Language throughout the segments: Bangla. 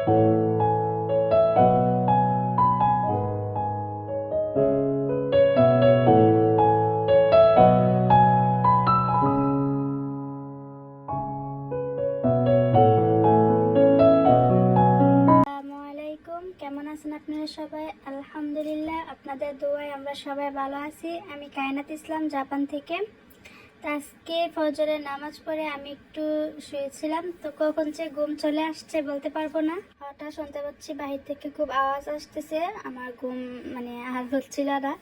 কেমন আছেন আপনারা সবাই? আলহামদুলিল্লাহ, আপনাদের দোয়ায় আমরা সবাই ভালো আছি। আমি কায়নাত ইসলাম, জাপান থেকে। তো আজকে ফজরের নামাজ পড়ে আমি একটু শুয়েছিলাম, তো কখন যে ঘুম চলে আসছে বলতে পারবো না। হঠাৎ শুনতে পাচ্ছি বাহির থেকে খুব আওয়াজ আসতেছে, আমার ঘুম আর হচ্ছিল না।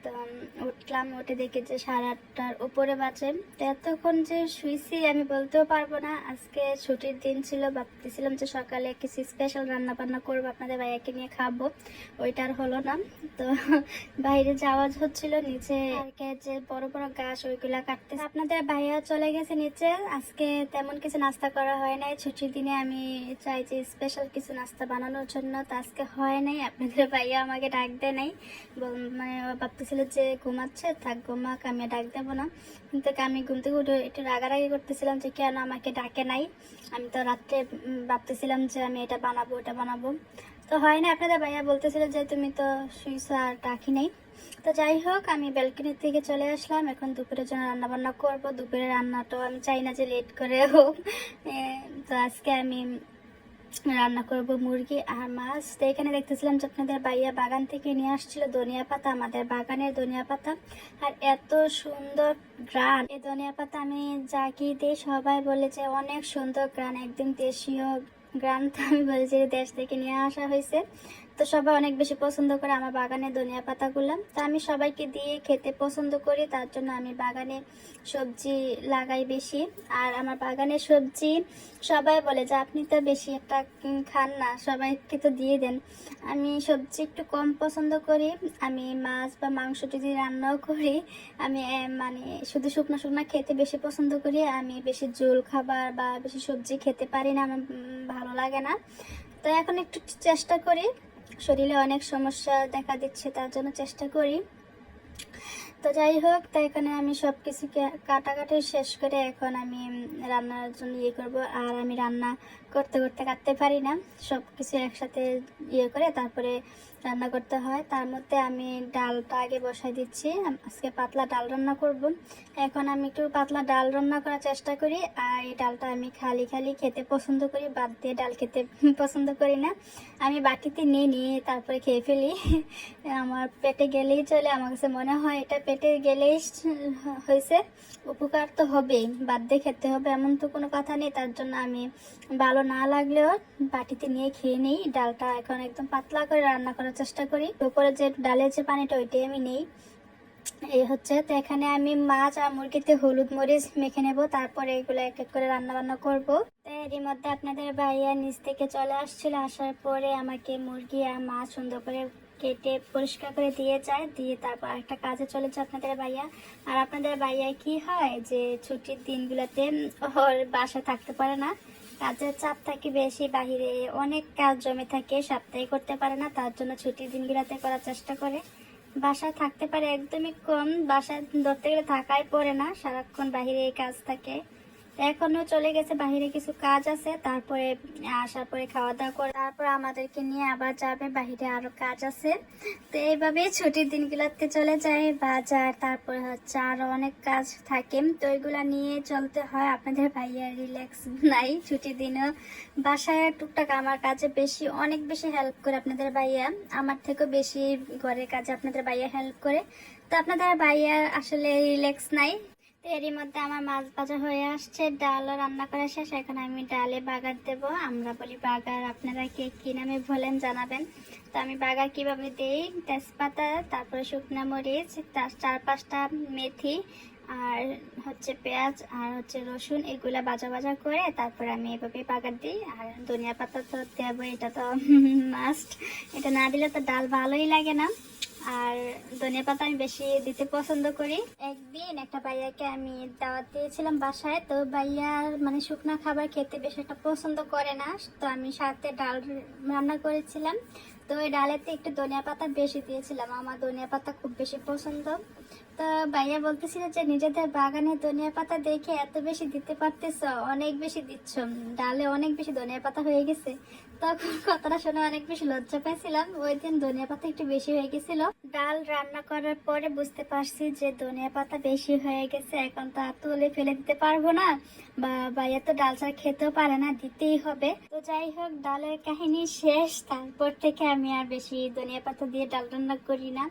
তো উঠলাম, উঠে দেখি যে 8:30টার উপরে বাজে। তো এতক্ষণ যে শুয়েছি আমি বলতেও পারবো না। আজকে ছুটির দিন ছিল, ভাবতেছিলাম যে সকালে কিছু স্পেশাল রান্না বান্না করবো, আপনাদের ভাইয়াকে নিয়ে খাবো। ওইটা আর হলো না। তো বাইরে যে আওয়াজ হচ্ছিল, নিচে যে বড় বড় গাছ ওইগুলা কাটতে আপনাদের ভাইয়া চলে গেছে নিচে। আজকে তেমন কিছু নাস্তা করা হয় নাই। ছুটির দিনে আমি চাই যে স্পেশাল কিছু নাস্তা বানানোর জন্য, তো আজকে হয় নাই। আপনাদের ভাইয়া আমাকে ডাক দেয় নাই, মানে ভাবতেছিল যে ঘুমাচ্ছে, থাক ঘুমাক, আমি ডাক দেবো না। কিন্তু আমি ঘুম থেকে উঠে একটু রাগারাগি করতেছিলাম যে কেন আমাকে ডাকে নাই। আমি তো রাত্রে ভাবতেছিলাম যে আমি এটা বানাবো ওটা বানাবো, তো হয় না। আপনাদের ভাইয়া বলতেছিল যে তুমি তো শুইছো আর ডাকি নাই। তো যাই হোক, আমি ব্যালকনির থেকে চলে আসলাম। এখন দুপুরের জন্য রান্না বান্না করবো। দুপুরের রান্নাটাও আমি চাই না যে লেট করে হোক। তো আজকে আমি রান্না করব মুরগি আর মাছ। তো এখানে দেখতেছিলাম যে আপনাদের ভাইয়া বাগান থেকে নিয়ে আসছিল ধনিয়া পাতা, আমাদের বাগানের ধনিয়া পাতা। আর এত সুন্দর গ্রান এই ধনিয়া পাতা, আমি যাকে দিই সবাই বলে যে অনেক সুন্দর গ্রান, একদম দেশীয় গ্রান। তো আমি বলি যে দেশ থেকে নিয়ে আসা হয়েছে। তো সবাই অনেক বেশি পছন্দ করে আমার বাগানের ধনিয়া পাতাগুলো। তো আমি সবাইকে দিয়ে খেতে পছন্দ করি, তার জন্য আমি বাগানে সবজি লাগাই বেশি। আর আমার বাগানের সবজি সবাই বলে যে আপনি তো বেশি একটা খান না, সবাইকে তো দিয়ে দেন। আমি সবজি একটু কম পছন্দ করি। আমি মাছ বা মাংস যদি রান্নাও করি, আমি মানে শুধু শুকনো শুকনো খেতে বেশি পছন্দ করি। আমি বেশি ঝোল খাবার বা বেশি সবজি খেতে পারি না, আমার ভালো লাগে না। তো এখন একটু চেষ্টা করি, শরীরে অনেক সমস্যা দেখা দিচ্ছে, তার জন্য চেষ্টা করি। তো যাই হোক, তো এখানে আমি সব কিছু কাটাকাটি শেষ করে এখন আমি রান্নার জন্য করবো। আর আমি রান্না করতে করতে কাটতে পারি না, সব কিছু একসাথে করে তারপরে রান্না করতে হয়। তার মধ্যে আমি ডালটা আগে বসাই দিচ্ছি। আজকে পাতলা ডাল রান্না করব। এখন আমি একটু পাতলা ডাল রান্না করার চেষ্টা করি। আর এই ডালটা আমি খালি খালি খেতে পছন্দ করি, বাদ দিয়ে ডাল খেতে পছন্দ করি না। আমি বাটিতে নিয়ে তারপরে খেয়ে ফেলি। আমার পেটে গেলেই চলে, আমার কাছে মনে হয় এটা পেটে গেলেই হয়েছে, উপকার তো হবেই, বাদ দিয়ে খেতে হবে এমন তো কোনো কথা নেই। তার জন্য আমি ভালো না লাগলেও বাটিতে নিয়ে খেয়ে নিই। ডালটা এখন একদম পাতলা করে রান্না করার চেষ্টা করি। উপরে যে ডালের যে পানিটা ওইটাই আমি নেই। এই হচ্ছে। তো এখানে আমি মাছ আর মুরগিতে হলুদ মরিচ মেখে নেব, তারপরে এগুলো এক এক করে রান্না বান্না করবো। তো এরই মধ্যে আপনাদের ভাইয়া নিচ থেকে চলে আসছিল, আসার পরে আমাকে মুরগি আর মাছ সুন্দর করে কেটে পরিষ্কার করে দিয়ে যায়, দিয়ে তারপর একটা কাজে চলে যায় আপনাদের ভাইয়া। আর আপনাদের ভাইয়া কি হয় যে ছুটির দিনগুলোতে ওর বাসায় থাকতে পারে না, কাজের চাপ থাকে বেশি, বাহিরে অনেক কাজ জমে থাকে, সপ্তাহে করতে পারে না। তার জন্য ছুটির দিনগুলোতে করার চেষ্টা করে। বাসায় থাকতে পারে একদমই কম, বাসায় ধরতে গেলে থাকাই পড়ে না, সারাক্ষণ বাহিরে কাজ থাকে। এখনো চলে গেছে, বাহিরে কিছু কাজ আছে, তারপরে আসার পরে খাওয়া দাওয়া করে তারপর আমাদেরকে নিয়ে আবার যাবে, বাহিরে আরো কাজ আছে। তো এইভাবেই ছুটির দিনগুলোতে চলে যায়। বাজার, তারপরে হচ্ছে আরো অনেক কাজ থাকে, তো ওইগুলা নিয়ে চলতে হয়। আপনাদের ভাইয়া রিল্যাক্স নাই ছুটির দিনেও, বাসায় টুকটাক আমার কাজে বেশি, অনেক বেশি হেল্প করে আপনাদের ভাইয়া, আমার থেকেও বেশি ঘরের কাজে আপনাদের ভাইয়া হেল্প করে। তো আপনাদের ভাইয়া আসলে রিল্যাক্স নাই। এরই মধ্যে আমার মাছ ভাজা হয়ে আসছে, ডালও রান্না করা শেষ। এখন আমি ডালে বাগার দেব। আমরা বলি বাগার, আপনারা কে কি নামে বলেন জানাবেন। তো আমি বাগার কিভাবে দেই, তেজপাতা, তারপরে শুকনো মরিচ, তার 4-5টা মেথি, আর হচ্ছে পেঁয়াজ আর হচ্ছে রসুন, এগুলা ভাজা ভাজা করে তারপরে আমি এভাবে বাগার দিই। আর ধনিয়া পাতা তো দেবো, এটা তো মাস্ট, এটা না দিলে তো ডাল ভালোই লাগে না। আর ধনিয়া পাতা আমি বেশি দিতে পছন্দ করি। একদিন একটা ভাইয়াকে আমি দাওয়াত দিয়েছিলাম বাসায়, তো ভাইয়ার মানে শুকনো খাবার খেতে বেশি একটা পছন্দ করে না। তো আমি সাথে ডাল রান্না করেছিলাম, তো ওই ডালেতে একটু ধনিয়া পাতা বেশি দিয়েছিলাম, আমার ধনিয়া পাতা খুব বেশি পছন্দ। তো ভাইয়া বলতেছিল যে নিজেদের বাগানে ধনিয়া পাতা দেখে এত বেশি দিতে পারতেছ, অনেক বেশি দিচ্ছ, ডালে অনেক বেশি ধনিয়া পাতা হয়ে গেছে। তখন কথাটা শুনে অনেক বেশি লজ্জা পেয়েছিলাম। ওই দিন ধনিয়া পাতা একটু বেশি হয়ে গেছিল। ডাল রান্না করার পরে বুঝতে পারছি যে ধনিয়া পাতা বেশি হয়ে গেছে, এখন তো আর তুলে ফেলে দিতে পারবো না, বা ভাইয়া তো ডাল ছাড়া খেতেও পারে না, দিতেই হবে। তো যাই হোক, ডালের কাহিনী শেষ। তারপর থেকে আমি আর বেশি ধনিয়া পাতা দিয়ে ডাল রান্না করি না।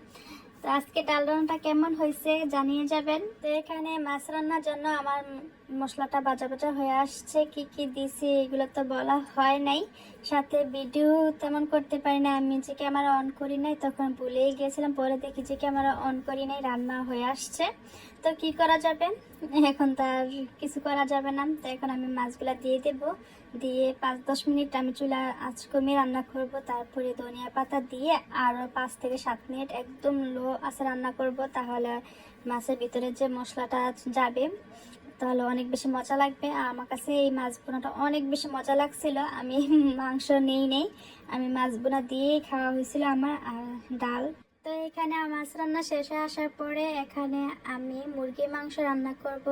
তো আজকে ডাল রান্নাটা কেমন হয়েছে জানিয়ে যাবেন। তো এখানে মাছ রান্নার জন্য আমার মশলাটা ভাজা ভাজা হয়ে আসছে। কি কি দিছি এগুলো তো বলা হয় নাই, সাথে ভিডিও তেমন করতে পারি না। আমি যে ক্যামেরা অন করি নাই, তখন ভুলেই গিয়েছিলাম, পরে দেখি যে ক্যামেরা অন করি নাই, রান্না হয়ে আসছে। তো কি করা যাবে, এখন তো আর কিছু করা যাবে না। তো এখন আমি মাছগুলা দিয়ে দেব, দিয়ে 5-10 মিনিট আমি চুলা আঁচ কমিয়ে রান্না করব। তারপরে ধনিয়া পাতা দিয়ে আরও 5 থেকে 7 মিনিট একদম লো আঁচে রান্না করব, তাহলে মাছের ভিতরে যে মশলাটা যাবে, তাহলে অনেক বেশি মজা লাগবে। আর আমার কাছে এই মাছ বোনাটা অনেক বেশি মজা লাগছিল। আমি মাংস নেই, আমি মাছ বোনা দিয়েই খাওয়া হয়েছিল আমার ডাল। তো এখানে মাছ রান্না শেষ হয়ে আসার পরে এখানে আমি মুরগি মাংস রান্না করব।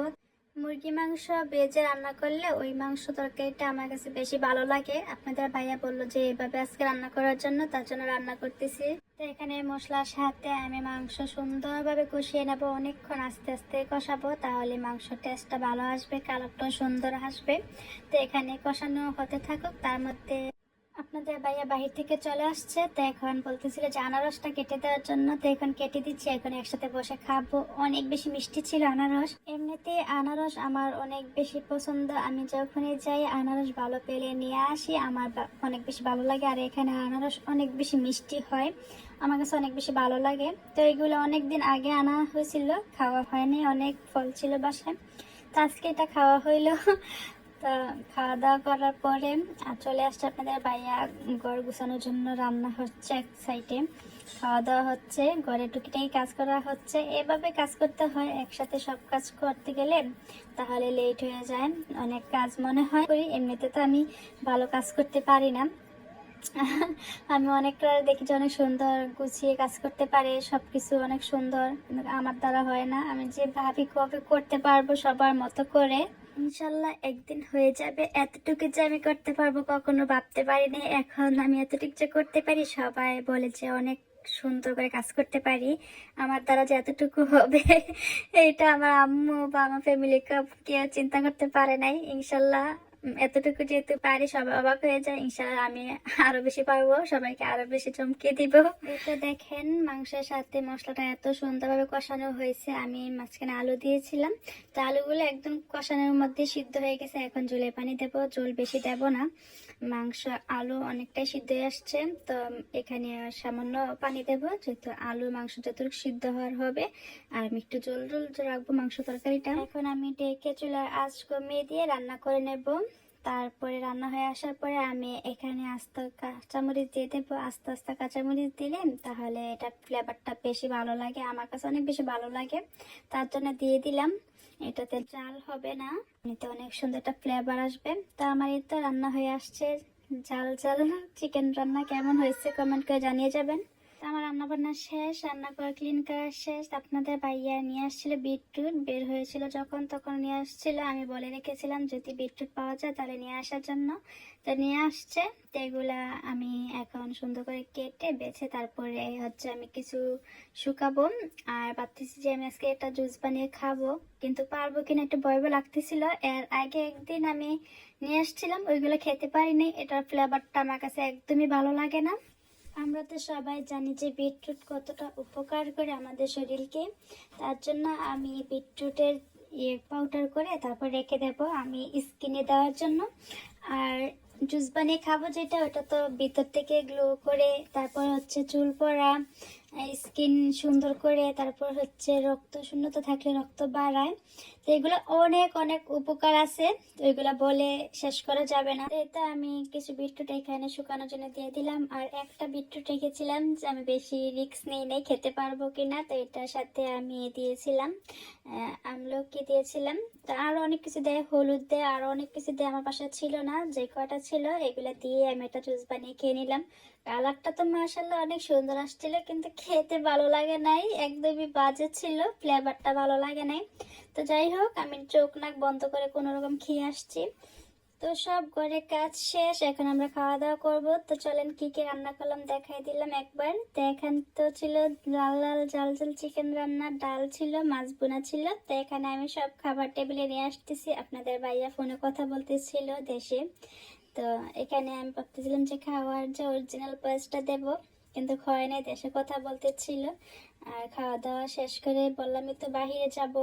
মুরগি মাংস ভেজে রান্না করলে ওই মাংস তরকারিটা আমার কাছে বেশি ভালো লাগে। আপনাদের ভাইয়া বললো যে এভাবে আজকে রান্না করার জন্য, তার জন্য রান্না করতেছি। তো এখানে মশলার সাথে আমি মাংস সুন্দরভাবে কষিয়ে নেবো, অনেকক্ষণ আস্তে আস্তে কষাবো, তাহলে মাংস টেস্টটা ভালো আসবে, কালারটাও সুন্দর আসবে। তো এখানে কষানো হতে থাকুক, তার মধ্যে আপনাদের ভাইয়া বাহির থেকে চলে আসছে। তো এখন বলতেছিল যে আনারসটা কেটে দেওয়ার জন্য, তো এখন কেটে দিচ্ছি, এখন একসাথে বসে খাবো। অনেক বেশি মিষ্টি ছিল আনারস। এমনিতে আনারস আমার অনেক বেশি পছন্দ, আমি যখনই যাই আনারস ভালো পেলে নিয়ে আসি, আমার অনেক বেশি ভালো লাগে। আর এখানে আনারস অনেক বেশি মিষ্টি হয়, আমার কাছে অনেক বেশি ভালো লাগে। তো এগুলো অনেকদিন আগে আনা হয়েছিল, খাওয়া হয়নি, অনেক ফল ছিল বাসায়, তো আজকে এটা খাওয়া হইলো। তা খাওয়া দাওয়া করার পরে চলে আসছে আপনাদের ভাইয়া ঘর গুছানোর জন্য, রান্না হচ্ছে এক সাইডে, খাওয়া দাওয়া হচ্ছে, ঘরে টুকিটাকি কাজ করা হচ্ছে। এভাবে কাজ করতে হয়, একসাথে সব কাজ করতে গেলে তাহলে লেট হয়ে যায়, অনেক কাজ মনে হয় করি। এমনিতে তো আমি ভালো কাজ করতে পারি না। আমি অনেকটা দেখি যে অনেক সুন্দর গুছিয়ে কাজ করতে পারে, সবকিছু অনেক সুন্দর, কিন্তু আমার দ্বারা হয় না। আমি যে ভাবি কবে করতে পারবো সবার মতো করে, ইনশাল্লাহ একদিন হয়ে যাবে। এতটুকু যে আমি করতে পারবো কখনো ভাবতে পারিনি, এখন আমি এতটুকু যে করতে পারি, সবাই বলে যে অনেক সুন্দর করে কাজ করতে পারি। আমার দ্বারা যে এতটুকু হবে এটা আমার আম্মু বা আমার ফ্যামিলি কেউ চিন্তা করতে পারে নাই। ইনশাল্লাহ এতটুকু যেহেতু পারি সবাই অবাক হয়ে যায়, ইনশাল্লাহ আমি আরো বেশি পারবো, সবাইকে আরো বেশি চমকে দিব। এটা দেখেন মাংসের সাথে মশলাটা এত সুন্দরভাবে কষানো হয়েছে। আমি মাঝখানে আলু দিয়েছিলাম, তো আলুগুলো একদম কষানোর মধ্যে সিদ্ধ হয়ে গেছে। এখন ঝোলের পানি দেবো, ঝোল বেশি দেব না, মাংস আলু অনেকটাই সিদ্ধ হয়ে আসছে। তো এখানে সামান্য পানি দেবো, যেহেতু আলু মাংস যতটুকু সিদ্ধ হওয়ার হবে। আর আমি একটু জল রাখবো মাংস তরকারিটা। এখন আমি ডেকে চুলার আঁচ কমিয়ে দিয়ে রান্না করে নেব। তারপরে রান্না হয়ে আসার পরে আমি এখানে আস্ত কাঁচামরিচ দিয়ে দেবো। আস্তে আস্তে কাঁচামরিচ দিলে তাহলে এটা ফ্লেভারটা বেশি ভালো লাগে, আমার কাছে অনেক বেশি ভালো লাগে, তার জন্য দিয়ে দিলাম। এটাতে জাল হবে না, এতে অনেক সুন্দর একটা ফ্লেভার আসবে। তো আমার এই তো রান্না হয়ে আসছে, ঝাল ঝাল চিকেন রান্না। কেমন হয়েছে কমেন্ট করে জানিয়ে যাবেন। তো আমার রান্না বান্না শেষ, রান্না করা ক্লিন করা শেষ। আপনাদের ভাইয়া নিয়ে আসছিল বিটরুট, বের হয়েছিল যখন তখন নিয়ে আসছিল। আমি বলে রেখেছিলাম যদি বিটরুট পাওয়া যায় তাহলে নিয়ে আসার জন্য, তো নিয়ে আসছে। তো এগুলা আমি এখন সুন্দর করে কেটে বেছে তারপরে হচ্ছে আমি কিছু শুকাবো। আর ভাবতেছি যে আমি আজকে একটা জুস বানিয়ে খাবো, কিন্তু পারবো কিনা একটু ভয় ভয় লাগতেছিল। এর আগে একদিন আমি নিয়ে আসছিলাম, ওইগুলো খেতে পারিনি, এটার ফ্লেভারটা আমার কাছে একদমই ভালো লাগে না। আমরা তো সবাই জানি যে বিটরুট কতটা উপকার করে আমাদের শরীরকে, তার জন্য আমি বিটরুটের পাউডার করে তারপর রেখে দেব আমি স্কিনে দেওয়ার জন্য। আর জুস বানিয়ে খাবো যেটা, ওটা তো ভিতর থেকে গ্লো করে, তারপর হচ্ছে চুল পড়া, স্কিন সুন্দর করে, তারপর হচ্ছে রক্ত শূন্যতা থাকলে রক্ত বাড়ায়। তো এগুলো অনেক অনেক উপকার আছে, তো এগুলো বলে শেষ করা যাবে না। তো এটা আমি কিছু বিটরুট এখানে শুকানোর জন্য দিয়ে দিলাম। আর একটা বিটরুট রেখেছিলাম যে আমি বেশি রিস্ক নেই খেতে পারবো কিনা, তো এটার সাথে আমি দিয়েছিলাম আমলকি দিয়েছিলাম। তো আরো অনেক কিছু দেয়, হলুদ দেয়, আরো অনেক কিছু দেয়, আমার বাসায় ছিল না, যে কয়টা ছিল এগুলা দিয়ে আমি একটা জুস বানিয়ে খেয়ে নিলাম। কালারটা তো মাশাআল্লাহ অনেক সুন্দর আসছিল, কিন্তু খেতে ভালো লাগে নাই, একদমই বাজে ছিল, ফ্লেভারটা ভালো লাগে নাই। তো যাই হোক, আমি চোখ নাক বন্ধ করে কোনো রকম খেয়ে আসছি। তো সব ঘরে কাজ শেষ, এখন আমরা খাওয়া দাওয়া করব। তো চলেন কি কি রান্না করলাম দেখাই দিলাম একবার। তো এখান তো ছিল লাল লাল জাল জাল চিকেন রান্না, ডাল ছিল, মাছ বোনা ছিল। তো এখানে আমি সব খাবার টেবিলে নিয়ে আসতেছি, আপনাদের ভাইয়া ফোনে কথা বলতেছিল দেশে। তো এখানে আমি ভাবতেছিলাম যে খাওয়ার যে অরিজিনাল ভয়েসটা দেব, কিন্তু হয় নাই, দেশে কথা বলতেছিল। আর খাওয়া দাওয়া শেষ করে বললামই তো বাহিরে যাব,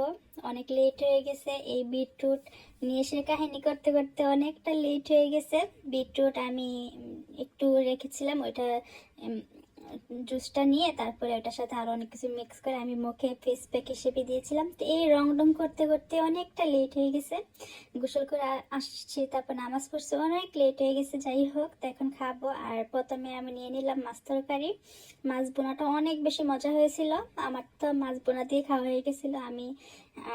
অনেক লেট হয়ে গেছে। এই বিটরুট নিয়ে এসে কাহিনী করতে করতে অনেকটা লেট হয়ে গেছে। বিটরুট আমি একটু রেখেছিলাম, ওইটা জুসটা নিয়ে তারপরে ওটার সাথে আরো অনেক কিছু মিক্স করে আমি মুখে ফেস প্যাক হিসেবে দিয়েছিলাম। তো এই রং ডং করতে করতে অনেকটা লেট হয়ে গেছে। গোসল করে আসছি, তারপর নামাজ পড়ছি, অনেক লেট হয়ে গেছে। যাই হোক, তো এখন খাবো। আর প্রথমে আমি নিয়ে নিলাম মাছ তরকারি। মাছ বোনাটা অনেক বেশি মজা হয়েছিল, আমার তো মাছ বোনা দিয়ে খাওয়া হয়ে গেছিল, আমি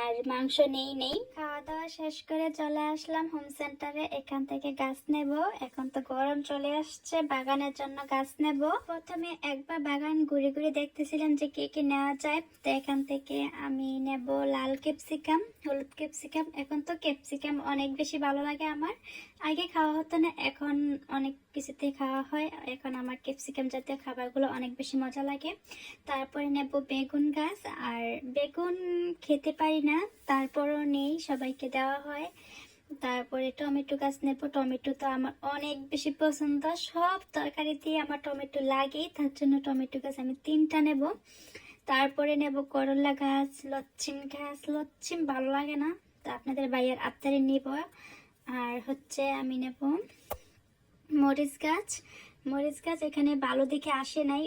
আর মাংস নেই। খাওয়া দাওয়া শেষ করে চলে আসলাম হোম সেন্টারে, এখান থেকে গাছ নেব। এখন তো গরম চলে আসছে, বাগানের জন্য গাছ নেব। প্রথমে একবার বাগান ঘুরে ঘুরে দেখতেছিলাম যে কি কি নেওয়া যায়। তো এখান থেকে আমি নেব লাল ক্যাপসিকাম, হলুদ ক্যাপসিকাম। এখন তো ক্যাপসিকাম অনেক বেশি ভালো লাগে আমার, আগে খাওয়া হতো না, এখন অনেক কিছুতে খাওয়া হয়। এখন আমার ক্যাপসিকাম জাতীয় খাবারগুলো অনেক বেশি মজা লাগে। তারপরে নেব বেগুন গাছ, আর বেগুন খেতে পারি না, তারপরও নেই, সবাইকে দেওয়া হয়। তারপরে টমেটো গাছ নেব, টমেটো তো আমার অনেক বেশি পছন্দ, সব তরকারিতে আমার টমেটো লাগেই, তার জন্য টমেটো গাছ আমি 3টা নেব। তারপরে নেব করলা গাছ, লচ্ছিম গাছ, লচ্ছিম ভালো লাগে না, তো আপনাদের ভাইয়ের আবদারে নিব। আর হচ্ছে আমি নেব মরিচ গাছ। মরিচ গাছ এখানে ভালো দেখে আসে নাই,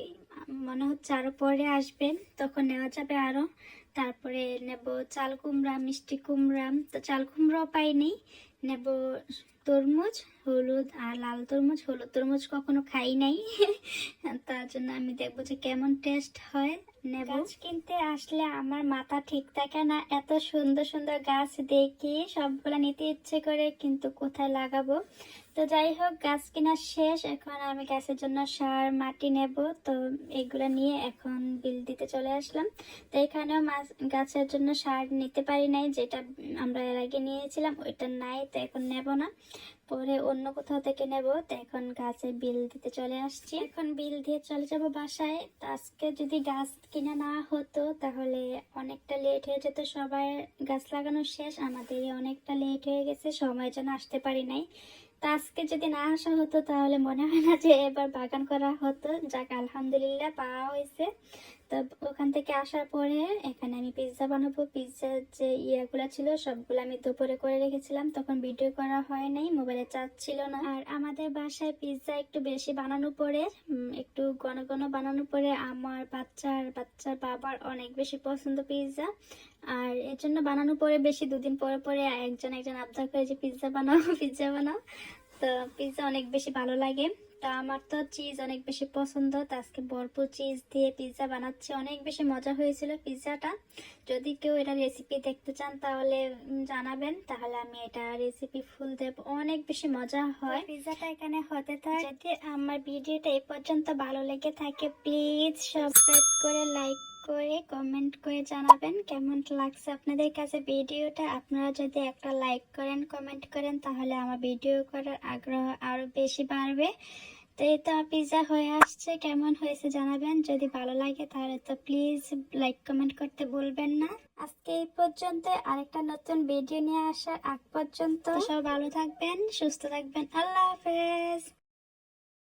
মনে হচ্ছে আরো পরে আসবে, তখন নেওয়া যাবে আরো। তারপরে নেব চাল কুমড়া, মিষ্টি কুমড়া, তো চাল কুমড়াও পাইনি। নেব তরমুজ, হলুদ আর লাল তরমুজ। হলুদ তরমুজ কখনো খাই নাই তার জন্য আমি দেখবো যে কেমন টেস্ট হয়, নেব। গাছ কিনতে আসলে আমার মাথা ঠিক থাকে না, এত সুন্দর সুন্দর গাছ দেখি সবগুলা নিতে ইচ্ছে করে, কিন্তু কোথায় লাগাবো। তো যাই হোক, গাছ কেনা শেষ, এখন আমি গাছের জন্য সার মাটি নেব। তো এগুলা নিয়ে এখন বিল দিতে চলে আসলাম। তো এখানেও মাছ গাছের জন্য সার নিতে পারি নাই, যেটা আমরা এর আগে নিয়েছিলাম ওইটা নাই, তো এখন নেব না, পরে অন্য কোথাও থেকে নেব। তো এখন গাছের বিল দিতে চলে আসছি, এখন বিল দিয়ে চলে যাব বাসায়। তো আজকে যদি গাছ কিনা না হতো তাহলে অনেকটা লেট হয়ে যেত, সবাই গাছ লাগানো শেষ, আমাদের অনেকটা লেট হয়ে গেছে, সময়ের জন্য আসতে পারি নাই। তা আজকে যদি না আসা হতো তাহলে মনে হয় না যে এবার বাগান করা হতো। যাক, আলহামদুলিল্লাহ পাওয়া হয়েছে। তো ওখান থেকে আসার পরে এখানে আমি পিৎজা বানাবো। পিৎজার যে ইয়েগুলো ছিল সবগুলো আমি দুপুরে করে রেখেছিলাম, তখন ভিডিও করা হয় নাই, মোবাইলে চার্জ ছিল না। আর আমাদের বাসায় পিৎজা একটু বেশি বানানো পড়ে, একটু ঘন ঘন বানানো পড়ে, আমার বাচ্চার বাবার অনেক বেশি পছন্দ পিৎজা। আর এর জন্য বানানো পরে বেশি, 2 দিন পরে পরে একজন আবদার করে যে পিৎজা বানাও পিৎজা বানাও। তো পিৎজা অনেক বেশি ভালো লাগে। তা আমার তো চিজ অনেক বেশি পছন্দ, তো আজকে ভরপুর চিজ দিয়ে পিৎজা বানাচ্ছি, অনেক বেশি মজা হয়েছিল পিৎজাটা। যদি কেউ এটা রেসিপি দেখতে চান তাহলে জানাবেন, তাহলে আমি এটা রেসিপি ফুল দেব, অনেক বেশি মজা হয়। পিৎজাটা এখানে হতে থাকে। যদি আমার ভিডিওটা এই পর্যন্ত ভালো লেগে থাকে, প্লিজ সাবস্ক্রাইব করে, লাইক করে, কমেন্ট করে জানাবেন কেমন লাগছে আপনাদের কাছে ভিডিওটা। আপনারা যদি একটা লাইক করেন, কমেন্ট করেন, তাহলে আমার ভিডিও করার আগ্রহ আরো বেশি বাড়বে। তো এই তো পিৎজা হয়ে আসছে, কেমন হয়েছে জানাবেন, যদি ভালো লাগে তাহলে তো প্লিজ লাইক কমেন্ট করতে ভুলবেন না। আজকে এই পর্যন্ত, আরেকটা নতুন ভিডিও নিয়ে আসার আগ পর্যন্ত সব ভালো থাকবেন, সুস্থ থাকবেন, আল্লাহ হাফেজ।